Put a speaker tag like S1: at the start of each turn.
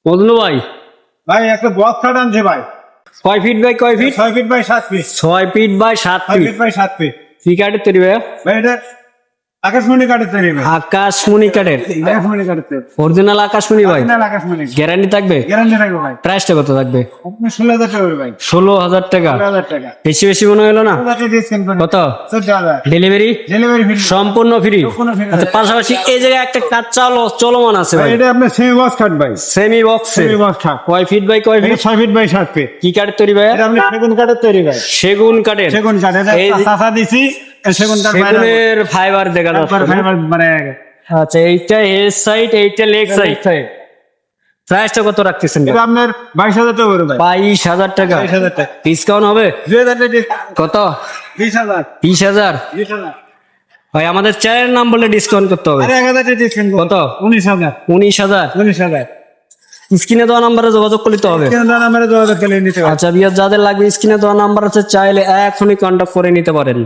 S1: মজনু ভাই,
S2: ভাই একটা বক্স খাট আনছে ভাই।
S1: কয় ফিট বাই কয় feet?
S2: 6 feet by 7 feet.
S1: 6 feet by 7
S2: 6
S1: feet.
S2: Feet by 7 feet.
S1: কি কাঠের তৈরি ভাইয়া?
S2: ভাই এটা আকাশমণি কাঠের তৈরি ভাই।
S1: আকাশমণি কাঠের।
S2: আকাশমণি কাঠের তৈরি।
S1: অরিজিনাল আকাশমণি ভাই।
S2: অরিজিনাল আকাশমণি।
S1: গ্যারান্টি থাকবে?
S2: গ্যারান্টি থাকবে ভাই।
S1: প্রাইসটা কত থাকবে?
S2: আপনি 16,000 টাকা ভাই।
S1: 16,000 টাকা।
S2: 16,000 টাকা।
S1: বেশি বেশি মনে হলো না?
S2: 16,000 টাকা ডিসকাউন্ট করে।
S1: কত?
S2: 14,000।
S1: ডেলিভারি?
S2: Delivery free.
S1: সম্পূর্ণ ফ্রি।
S2: সম্পূর্ণ free।
S1: আচ্ছা, পাশাপাশি এই জায়গায় একটা কাঠ চলমান আছে
S2: ভাই
S1: ভাই।
S2: এটা আপনার সেমি বক্স খাট ভাই।
S1: Semi box.
S2: সেমি বক্স খাট।
S1: কয় ফিট বাই কয়
S2: এটা
S1: ফিট?
S2: 6 feet by 7 feet.
S1: কি কাঠের তৈরি ভাই?
S2: এটা আপনি সেগুন কাঠের তৈরি ভাই।
S1: সেগুন কাঠের।
S2: সেগুন কাঠ। এটা
S1: এই যে-
S2: চাচা দিছি সেগুন কাঠ বাইরে।
S1: সেগুনের ফাইবার দেখা যাচ্ছে।
S2: ফাইবার মানে
S1: আচ্ছা, এইটা হেড সাইড, এইটা লেগ সাইড। প্রাইসটা কত রাখতেছেন?
S2: এটা আপনার 22,000 টাকা করে ভাই।
S1: 22,000 টাকা।
S2: 22,000 টাকা।
S1: ডিসকাউন্ট হবে?
S2: 2,000 টাকা ডিসকাউন্ট।
S1: কত?
S2: 20,000।
S1: 20,000।
S2: 20,000।
S1: ভাই আমাদের চ্যানেলের নাম বলে ডিসকাউন্ট করতে হবে।
S2: আরে 1,000 টাকা ডিসকাউন্ট
S1: কত?
S2: 19,000।
S1: 19,000।
S2: 19,000।
S1: স্ক্রিনে দেওয়া নাম্বারে যোগাযোগ করতে হবে।
S2: কেন দাম আমরা যোগাযোগ করে নিতে পারি।
S1: আচ্ছা, বিয়ার যাদের লাগবে স্ক্রিনে দেওয়া নাম্বার আছে, চাইলে এখনই কন্ট্যাক্ট করে নিতে পারেন।